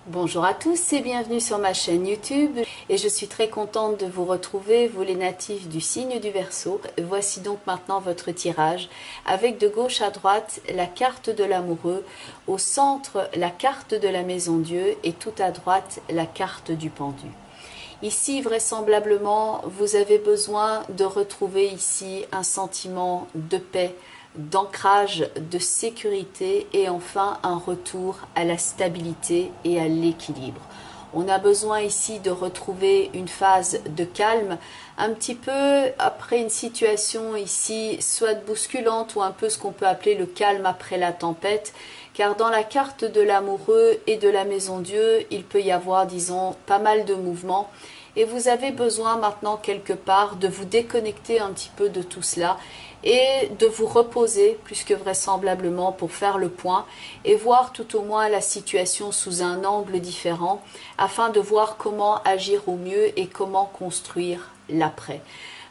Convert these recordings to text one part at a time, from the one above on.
Bonjour à tous et bienvenue sur ma chaîne YouTube et je suis très contente de vous retrouver, vous les natifs du signe du Verseau. Voici donc maintenant votre tirage avec de gauche à droite la carte de l'amoureux, au centre la carte de la maison Dieu et tout à droite la carte du pendu. Ici, vraisemblablement, vous avez besoin de retrouver ici un sentiment de paix, d'ancrage, de sécurité et enfin un retour à la stabilité et à l'équilibre. On a besoin ici de retrouver une phase de calme, un petit peu après une situation ici soit bousculante ou un peu ce qu'on peut appeler le calme après la tempête, car dans la carte de l'amoureux et de la maison Dieu, il peut y avoir, disons, pas mal de mouvements et vous avez besoin maintenant quelque part de vous déconnecter un petit peu de tout cela et de vous reposer plus que vraisemblablement pour faire le point et voir tout au moins la situation sous un angle différent afin de voir comment agir au mieux et comment construire l'après.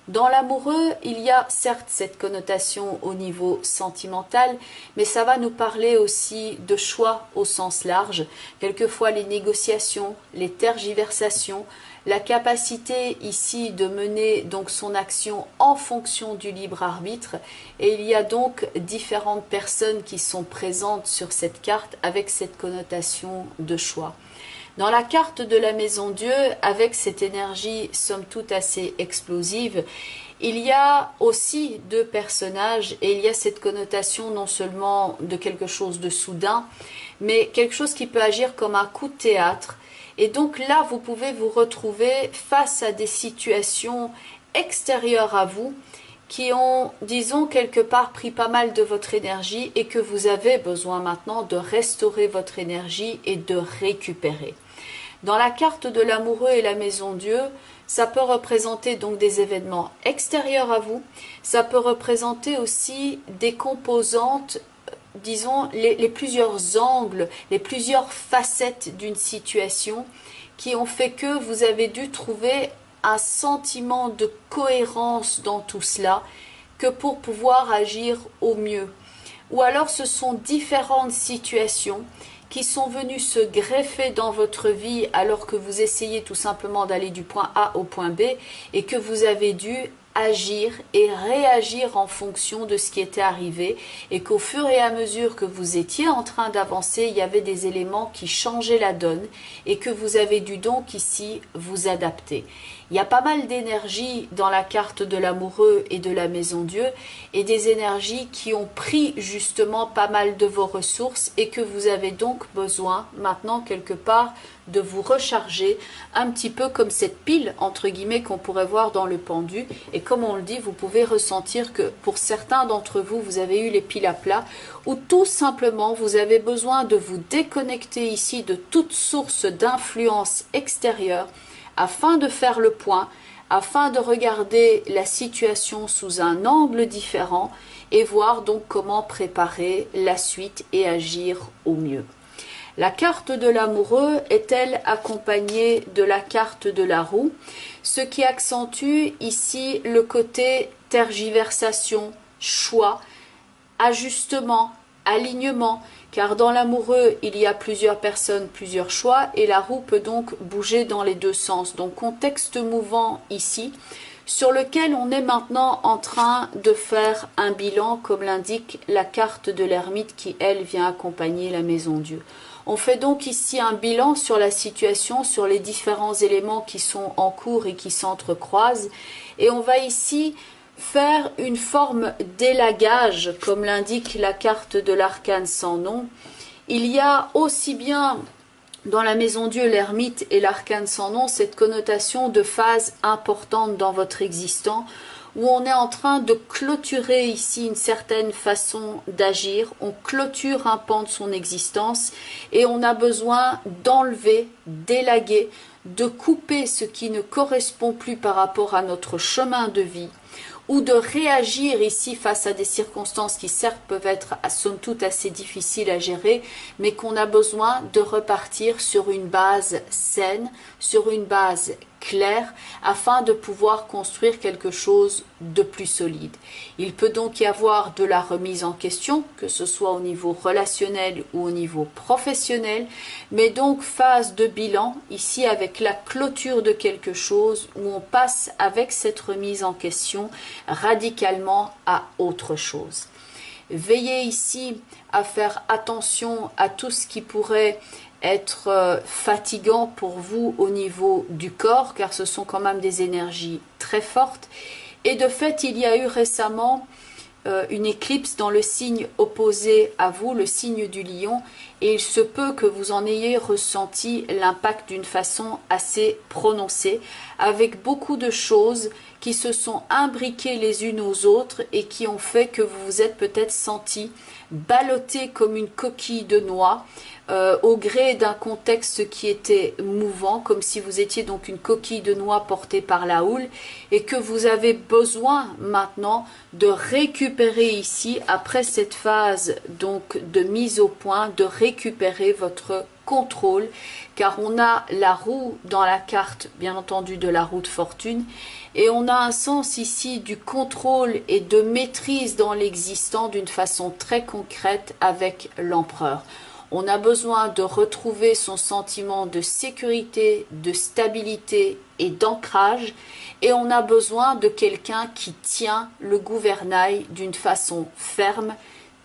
Dans l'amoureux, il y a certes cette connotation au niveau sentimental, mais ça va nous parler aussi de choix au sens large, quelquefois les négociations, les tergiversations, la capacité ici de mener donc son action en fonction du libre arbitre, et il y a donc différentes personnes qui sont présentes sur cette carte avec cette connotation de choix. Dans la carte de la maison Dieu, avec cette énergie somme toute assez explosive, il y a aussi deux personnages et il y a cette connotation non seulement de quelque chose de soudain, mais quelque chose qui peut agir comme un coup de théâtre. Et donc là, vous pouvez vous retrouver face à des situations extérieures à vous qui ont, disons, quelque part pris pas mal de votre énergie et que vous avez besoin maintenant de restaurer votre énergie et de récupérer. Dans la carte de l'amoureux et la maison Dieu, ça peut représenter donc des événements extérieurs à vous, ça peut représenter aussi des composantes, disons, les plusieurs angles, les plusieurs facettes d'une situation qui ont fait que vous avez dû trouver un sentiment de cohérence dans tout cela que pour pouvoir agir au mieux. Ou alors ce sont différentes situations qui sont venues se greffer dans votre vie alors que vous essayez tout simplement d'aller du point A au point B et que vous avez dû agir et réagir en fonction de ce qui était arrivé et qu'au fur et à mesure que vous étiez en train d'avancer, il y avait des éléments qui changeaient la donne et que vous avez dû donc ici vous adapter. Il y a pas mal d'énergie dans la carte de l'amoureux et de la maison Dieu et des énergies qui ont pris justement pas mal de vos ressources et que vous avez donc besoin maintenant quelque part de vous recharger un petit peu comme cette pile entre guillemets qu'on pourrait voir dans le pendu et comme on le dit, vous pouvez ressentir que pour certains d'entre vous, vous avez eu les piles à plat ou tout simplement vous avez besoin de vous déconnecter ici de toute source d'influence extérieure afin de faire le point, afin de regarder la situation sous un angle différent et voir donc comment préparer la suite et agir au mieux. La carte de l'amoureux est-elle accompagnée de la carte de la roue, ce qui accentue ici le côté tergiversation, choix, ajustement, alignement, car dans l'amoureux, il y a plusieurs personnes, plusieurs choix, et la roue peut donc bouger dans les deux sens. Donc contexte mouvant ici, sur lequel on est maintenant en train de faire un bilan, comme l'indique la carte de l'ermite qui, elle, vient accompagner la maison Dieu. On fait donc ici un bilan sur la situation, sur les différents éléments qui sont en cours et qui s'entrecroisent, et on va ici faire une forme d'élagage, comme l'indique la carte de l'arcane sans nom. Il y a aussi bien dans la maison Dieu, l'ermite et l'arcane sans nom, cette connotation de phase importante dans votre existence, où on est en train de clôturer ici une certaine façon d'agir, on clôture un pan de son existence et on a besoin d'enlever, d'élaguer, de couper ce qui ne correspond plus par rapport à notre chemin de vie, ou de réagir ici face à des circonstances qui certes peuvent être somme toute assez difficiles à gérer, mais qu'on a besoin de repartir sur une base saine, sur une base claire, afin de pouvoir construire quelque chose de plus solide. Il peut donc y avoir de la remise en question, que ce soit au niveau relationnel ou au niveau professionnel, mais donc phase de bilan, ici avec la clôture de quelque chose, où on passe avec cette remise en question radicalement à autre chose. Veillez ici à faire attention à tout ce qui pourrait être fatigant pour vous au niveau du corps, car ce sont quand même des énergies très fortes. Et de fait, il y a eu récemment une éclipse dans le signe opposé à vous, le signe du lion, et il se peut que vous en ayez ressenti l'impact d'une façon assez prononcée, avec beaucoup de choses qui se sont imbriquées les unes aux autres et qui ont fait que vous vous êtes peut-être senti ballotté comme une coquille de noix, au gré d'un contexte qui était mouvant, comme si vous étiez donc une coquille de noix portée par la houle, et que vous avez besoin maintenant de récupérer ici, après cette phase donc de mise au point, de récupérer votre contrôle, car on a la roue dans la carte, bien entendu, de la roue de fortune, et on a un sens ici du contrôle et de maîtrise dans l'existant d'une façon très concrète avec l'empereur. On a besoin de retrouver son sentiment de sécurité, de stabilité et d'ancrage, et on a besoin de quelqu'un qui tient le gouvernail d'une façon ferme,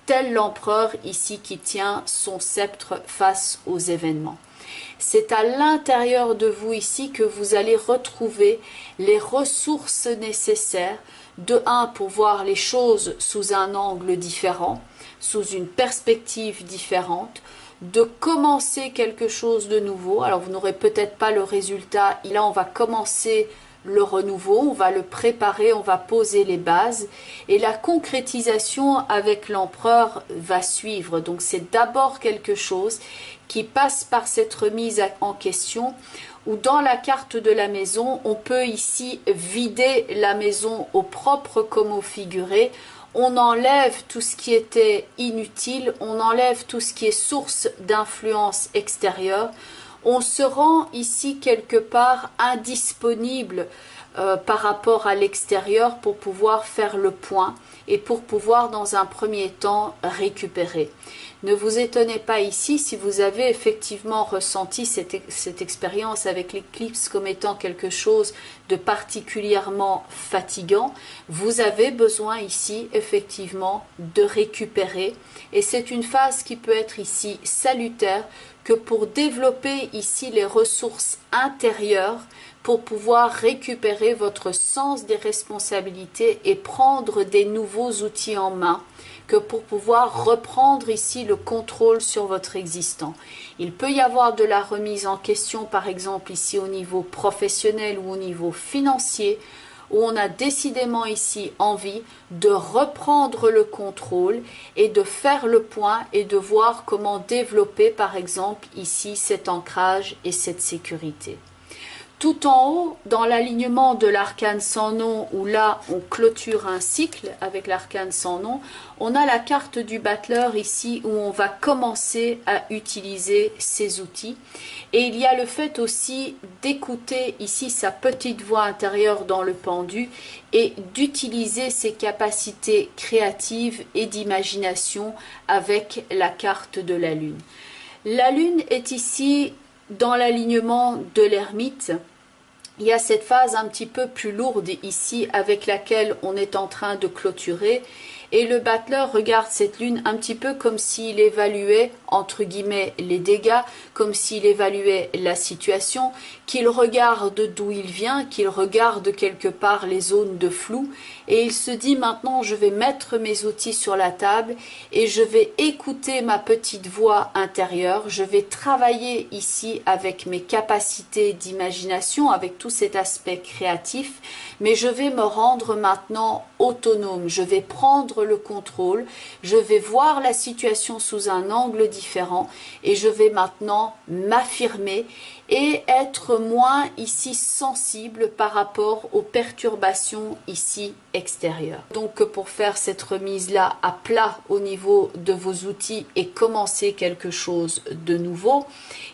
tel l'empereur ici qui tient son sceptre face aux événements. C'est à l'intérieur de vous ici que vous allez retrouver les ressources nécessaires, de un, pour voir les choses sous un angle différent, sous une perspective différente, de commencer quelque chose de nouveau. Alors vous n'aurez peut-être pas le résultat, et là on va commencer le renouveau, on va le préparer, on va poser les bases, et la concrétisation avec l'empereur va suivre. Donc c'est d'abord quelque chose qui passe par cette remise en question, où dans la carte de la maison, on peut ici vider la maison au propre comme au figuré. On enlève tout ce qui était inutile, on enlève tout ce qui est source d'influence extérieure. On se rend ici quelque part indisponible par rapport à l'extérieur pour pouvoir faire le point et pour pouvoir dans un premier temps récupérer. Ne vous étonnez pas ici si vous avez effectivement ressenti cette expérience avec l'éclipse comme étant quelque chose de particulièrement fatigant. Vous avez besoin ici effectivement de récupérer, et c'est une phase qui peut être ici salutaire que pour développer ici les ressources intérieures, pour pouvoir récupérer votre sens des responsabilités et prendre des nouveaux outils en main, que pour pouvoir reprendre ici le contrôle sur votre existant. Il peut y avoir de la remise en question, par exemple ici au niveau professionnel ou au niveau financier, où on a décidément ici envie de reprendre le contrôle et de faire le point et de voir comment développer, par exemple ici, cet ancrage et cette sécurité. Tout en haut, dans l'alignement de l'arcane sans nom, où là on clôture un cycle avec l'arcane sans nom, on a la carte du battleur ici où on va commencer à utiliser ces outils. Et il y a le fait aussi d'écouter ici sa petite voix intérieure dans le pendu et d'utiliser ses capacités créatives et d'imagination avec la carte de la lune. La lune est ici dans l'alignement de l'ermite. Il y a cette phase un petit peu plus lourde ici avec laquelle on est en train de clôturer, et le battleur regarde cette lune un petit peu comme s'il évaluait entre guillemets les dégâts, comme s'il évaluait la situation, qu'il regarde d'où il vient, qu'il regarde quelque part les zones de flou, et il se dit maintenant je vais mettre mes outils sur la table et je vais écouter ma petite voix intérieure, je vais travailler ici avec mes capacités d'imagination, avec tout cet aspect créatif, mais je vais me rendre maintenant autonome, je vais prendre le contrôle, je vais voir la situation sous un angle différent et je vais maintenant m'affirmer et être moins ici sensible par rapport aux perturbations ici extérieur. Donc pour faire cette remise-là à plat au niveau de vos outils et commencer quelque chose de nouveau,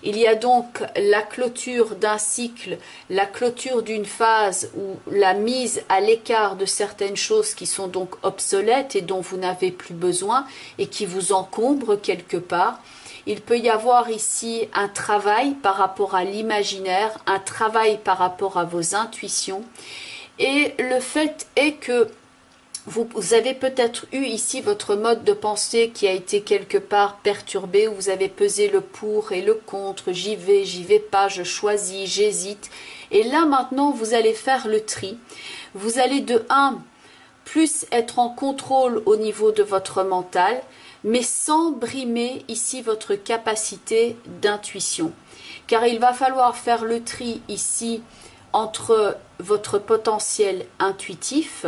il y a donc la clôture d'un cycle, la clôture d'une phase ou la mise à l'écart de certaines choses qui sont donc obsolètes et dont vous n'avez plus besoin et qui vous encombrent quelque part. Il peut y avoir ici un travail par rapport à l'imaginaire, un travail par rapport à vos intuitions. Et le fait est que vous avez peut-être eu ici votre mode de pensée qui a été quelque part perturbé, où vous avez pesé le pour et le contre, j'y vais pas, je choisis, j'hésite. Et là maintenant, vous allez faire le tri. Vous allez de 1, plus être en contrôle au niveau de votre mental, mais sans brimer ici votre capacité d'intuition. Car il va falloir faire le tri ici entre votre potentiel intuitif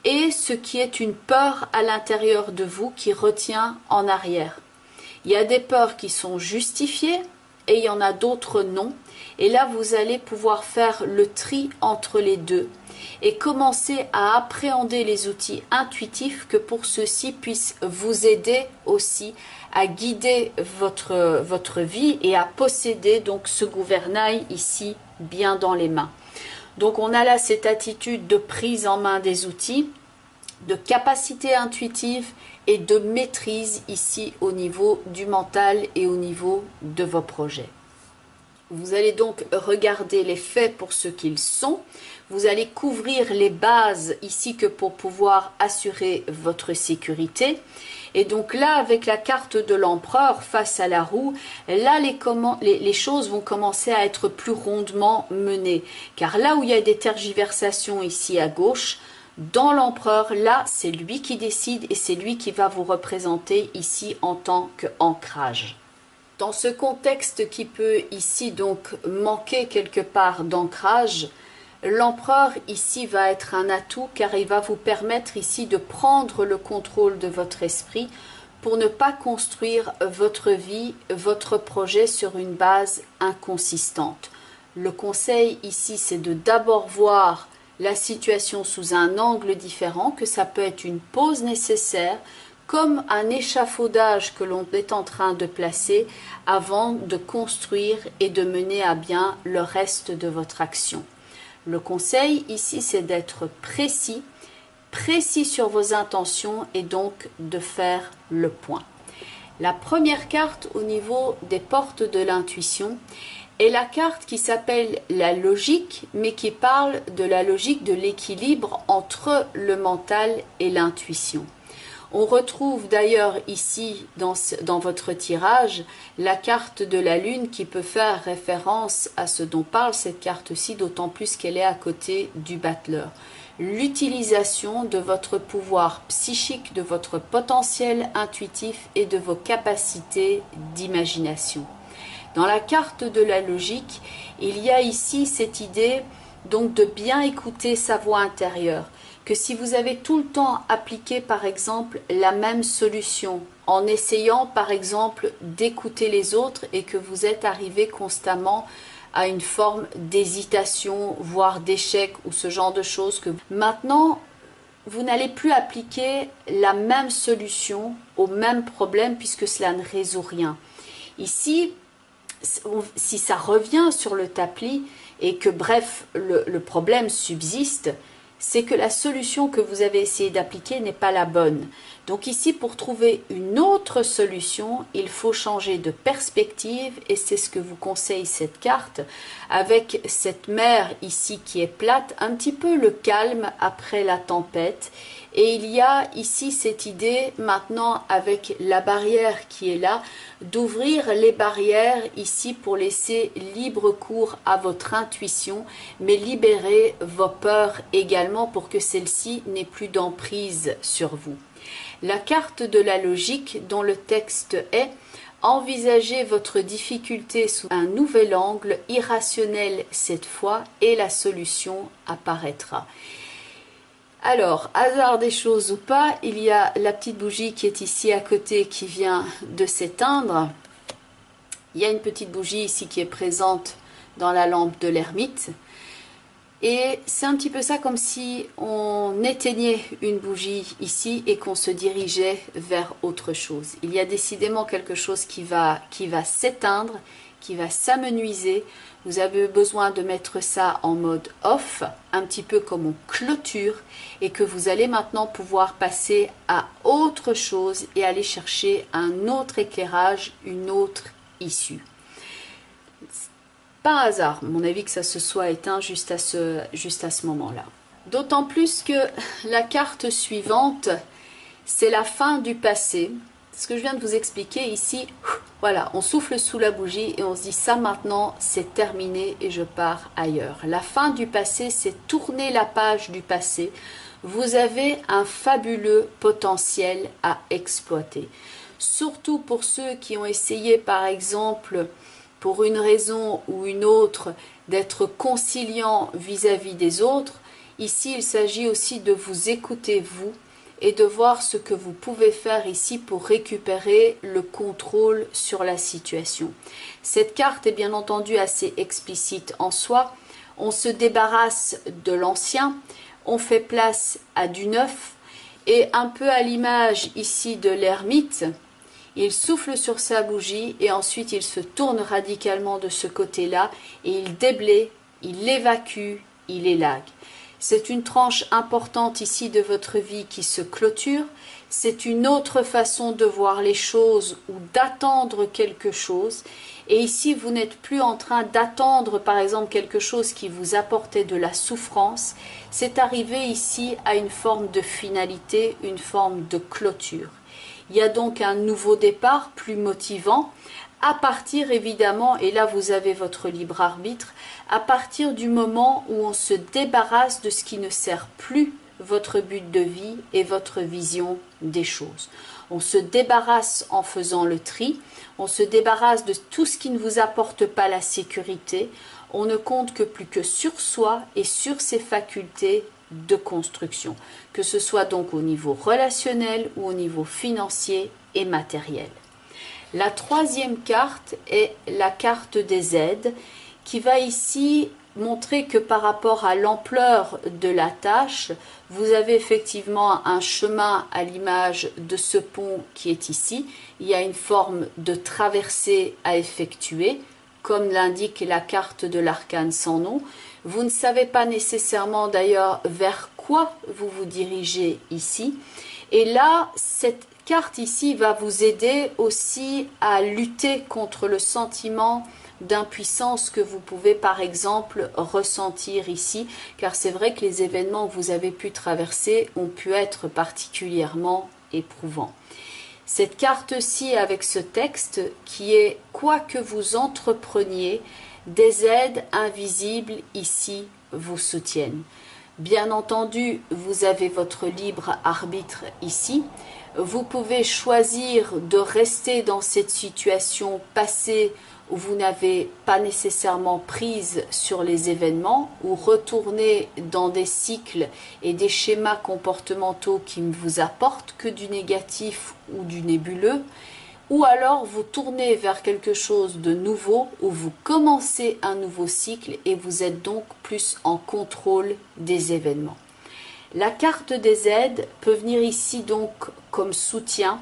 et ce qui est une peur à l'intérieur de vous qui retient en arrière. Il y a des peurs qui sont justifiées et il y en a d'autres non. Et là, vous allez pouvoir faire le tri entre les deux et commencer à appréhender les outils intuitifs que pour ceux-ci puissent vous aider aussi à guider votre vie et à posséder donc ce gouvernail ici bien dans les mains. Donc on a là cette attitude de prise en main des outils, de capacité intuitive et de maîtrise ici au niveau du mental et au niveau de vos projets. Vous allez donc regarder les faits pour ce qu'ils sont. Vous allez couvrir les bases ici que pour pouvoir assurer votre sécurité. Et donc là, avec la carte de l'empereur face à la roue, là les choses vont commencer à être plus rondement menées. Car là où il y a des tergiversations ici à gauche, dans l'empereur, là, c'est lui qui décide et c'est lui qui va vous représenter ici en tant qu'ancrage. Dans ce contexte qui peut ici donc manquer quelque part d'ancrage, l'empereur ici va être un atout car il va vous permettre ici de prendre le contrôle de votre esprit pour ne pas construire votre vie, votre projet sur une base inconsistante. Le conseil ici, c'est de d'abord voir la situation sous un angle différent, que ça peut être une pause nécessaire, comme un échafaudage que l'on est en train de placer avant de construire et de mener à bien le reste de votre action. Le conseil ici, c'est d'être précis sur vos intentions et donc de faire le point. La première carte au niveau des portes de l'intuition est la carte qui s'appelle la logique, mais qui parle de la logique de l'équilibre entre le mental et l'intuition. On retrouve d'ailleurs ici dans votre tirage la carte de la lune qui peut faire référence à ce dont parle cette carte-ci, d'autant plus qu'elle est à côté du battleur. L'utilisation de votre pouvoir psychique, de votre potentiel intuitif et de vos capacités d'imagination. Dans la carte de la logique, il y a ici cette idée donc de bien écouter sa voix intérieure. Que si vous avez tout le temps appliqué par exemple la même solution en essayant par exemple d'écouter les autres et que vous êtes arrivé constamment à une forme d'hésitation, voire d'échec ou ce genre de choses, que maintenant vous n'allez plus appliquer la même solution au même problème puisque cela ne résout rien. Ici, si ça revient sur le tapis et que bref le problème subsiste, c'est que la solution que vous avez essayé d'appliquer n'est pas la bonne. Donc ici, pour trouver une autre solution, il faut changer de perspective et c'est ce que vous conseille cette carte avec cette mer ici qui est plate, un petit peu le calme après la tempête. Et il y a ici cette idée maintenant avec la barrière qui est là, d'ouvrir les barrières ici pour laisser libre cours à votre intuition, mais libérer vos peurs également pour que celle-ci n'ait plus d'emprise sur vous. La carte de la logique dont le texte est « Envisagez votre difficulté sous un nouvel angle, irrationnel cette fois, et la solution apparaîtra ». Alors, hasard des choses ou pas, il y a la petite bougie qui est ici à côté qui vient de s'éteindre. Il y a une petite bougie ici qui est présente dans la lampe de l'ermite. Et c'est un petit peu ça comme si on éteignait une bougie ici et qu'on se dirigeait vers autre chose. Il y a décidément quelque chose qui va s'éteindre, qui va s'amenuiser. Vous avez besoin de mettre ça en mode off, un petit peu comme on clôture, et que vous allez maintenant pouvoir passer à autre chose et aller chercher un autre éclairage, une autre issue. Par hasard, à mon avis, que ça se soit éteint juste à ce moment-là. D'autant plus que la carte suivante, c'est la fin du passé. Ce que je viens de vous expliquer ici, voilà, on souffle sous la bougie et on se dit ça maintenant, c'est terminé et je pars ailleurs. La fin du passé, c'est tourner la page du passé. Vous avez un fabuleux potentiel à exploiter. Surtout pour ceux qui ont essayé, par exemple, pour une raison ou une autre, d'être conciliant vis-à-vis des autres. Ici, il s'agit aussi de vous écouter, vous, et de voir ce que vous pouvez faire ici pour récupérer le contrôle sur la situation. Cette carte est bien entendu assez explicite en soi. On se débarrasse de l'ancien, on fait place à du neuf, et un peu à l'image ici de l'ermite, il souffle sur sa bougie et ensuite il se tourne radicalement de ce côté-là et il déblaye, il évacue, il élague. C'est une tranche importante ici de votre vie qui se clôture. C'est une autre façon de voir les choses ou d'attendre quelque chose. Et ici, vous n'êtes plus en train d'attendre, par exemple, quelque chose qui vous apportait de la souffrance. C'est arrivé ici à une forme de finalité, une forme de clôture. Il y a donc un nouveau départ plus motivant à partir évidemment, et là vous avez votre libre arbitre, à partir du moment où on se débarrasse de ce qui ne sert plus votre but de vie et votre vision des choses. On se débarrasse en faisant le tri, on se débarrasse de tout ce qui ne vous apporte pas la sécurité, on ne compte que plus que sur soi et sur ses facultés de construction, que ce soit donc au niveau relationnel ou au niveau financier et matériel. La troisième carte est la carte des aides qui va ici montrer que par rapport à l'ampleur de la tâche, vous avez effectivement un chemin à l'image de ce pont qui est ici. Il y a une forme de traversée à effectuer, comme l'indique la carte de l'arcane sans nom. Vous ne savez pas nécessairement d'ailleurs vers quoi vous vous dirigez ici. Et là, cette carte ici va vous aider aussi à lutter contre le sentiment d'impuissance que vous pouvez par exemple ressentir ici, car c'est vrai que les événements que vous avez pu traverser ont pu être particulièrement éprouvants. Cette carte-ci avec ce texte qui est « Quoi que vous entrepreniez », des aides invisibles ici vous soutiennent. Bien entendu, vous avez votre libre arbitre ici. Vous pouvez choisir de rester dans cette situation passée où vous n'avez pas nécessairement prise sur les événements ou retourner dans des cycles et des schémas comportementaux qui ne vous apportent que du négatif ou du nébuleux. Ou alors vous tournez vers quelque chose de nouveau où vous commencez un nouveau cycle et vous êtes donc plus en contrôle des événements. La carte des aides peut venir ici donc comme soutien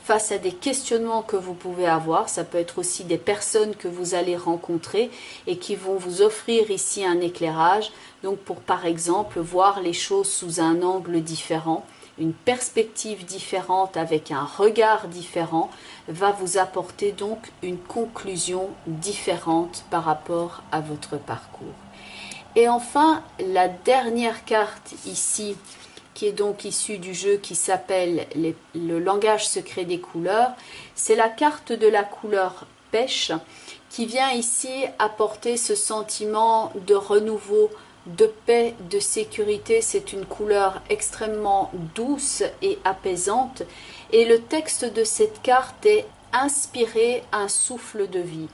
face à des questionnements que vous pouvez avoir. Ça peut être aussi des personnes que vous allez rencontrer et qui vont vous offrir ici un éclairage. Donc pour par exemple voir les choses sous un angle différent. Une perspective différente avec un regard différent va vous apporter donc une conclusion différente par rapport à votre parcours. Et enfin, la dernière carte ici, qui est donc issue du jeu qui s'appelle le langage secret des couleurs, c'est la carte de la couleur pêche qui vient ici apporter ce sentiment de renouveau, de paix, de sécurité. C'est une couleur extrêmement douce et apaisante et le texte de cette carte est « Inspirer un souffle de vie »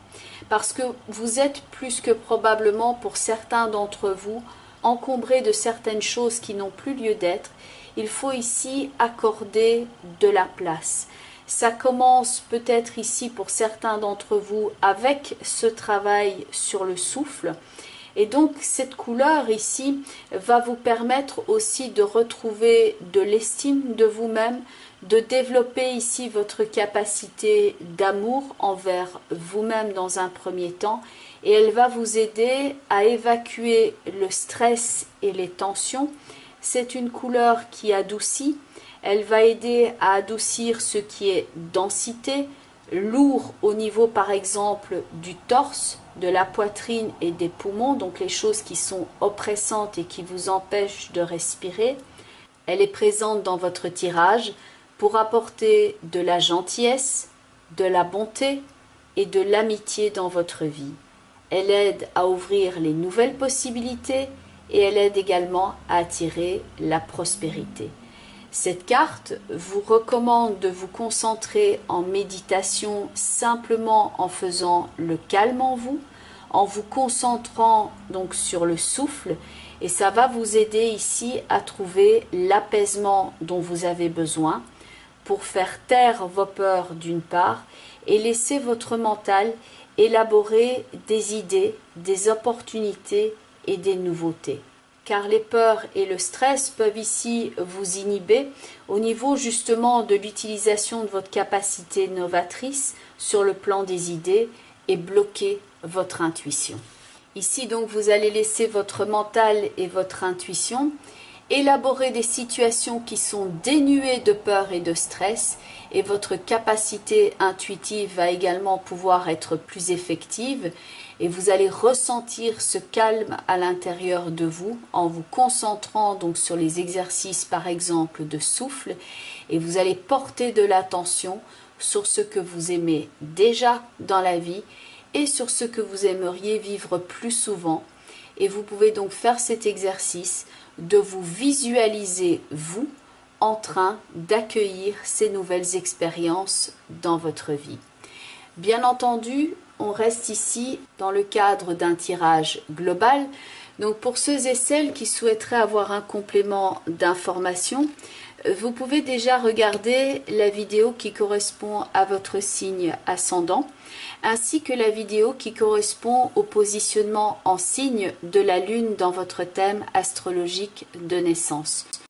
parce que vous êtes plus que probablement pour certains d'entre vous encombrés de certaines choses qui n'ont plus lieu d'être. Il faut ici accorder de la place. Ça commence peut-être ici pour certains d'entre vous avec ce travail sur le souffle. Et donc cette couleur ici va vous permettre aussi de retrouver de l'estime de vous-même, de développer ici votre capacité d'amour envers vous-même dans un premier temps, et elle va vous aider à évacuer le stress et les tensions. C'est une couleur qui adoucit, elle va aider à adoucir ce qui est densité, lourd au niveau par exemple du torse, de la poitrine et des poumons, donc les choses qui sont oppressantes et qui vous empêchent de respirer. Elle est présente dans votre tirage pour apporter de la gentillesse, de la bonté et de l'amitié dans votre vie. Elle aide à ouvrir les nouvelles possibilités et elle aide également à attirer la prospérité. Cette carte vous recommande de vous concentrer en méditation simplement en faisant le calme en vous concentrant donc sur le souffle, et ça va vous aider ici à trouver l'apaisement dont vous avez besoin pour faire taire vos peurs d'une part et laisser votre mental élaborer des idées, des opportunités et des nouveautés. Car les peurs et le stress peuvent ici vous inhiber au niveau justement de l'utilisation de votre capacité novatrice sur le plan des idées et bloquer votre intuition. Ici donc vous allez laisser votre mental et votre intuition élaborer des situations qui sont dénuées de peur et de stress, et votre capacité intuitive va également pouvoir être plus effective, et vous allez ressentir ce calme à l'intérieur de vous en vous concentrant donc sur les exercices par exemple de souffle, et vous allez porter de l'attention sur ce que vous aimez déjà dans la vie et sur ce que vous aimeriez vivre plus souvent. Et vous pouvez donc faire cet exercice de vous visualiser vous en train d'accueillir ces nouvelles expériences dans votre vie. Bien entendu, on reste ici dans le cadre d'un tirage global. Donc pour ceux et celles qui souhaiteraient avoir un complément d'information, vous pouvez déjà regarder la vidéo qui correspond à votre signe ascendant, ainsi que la vidéo qui correspond au positionnement en signe de la Lune dans votre thème astrologique de naissance.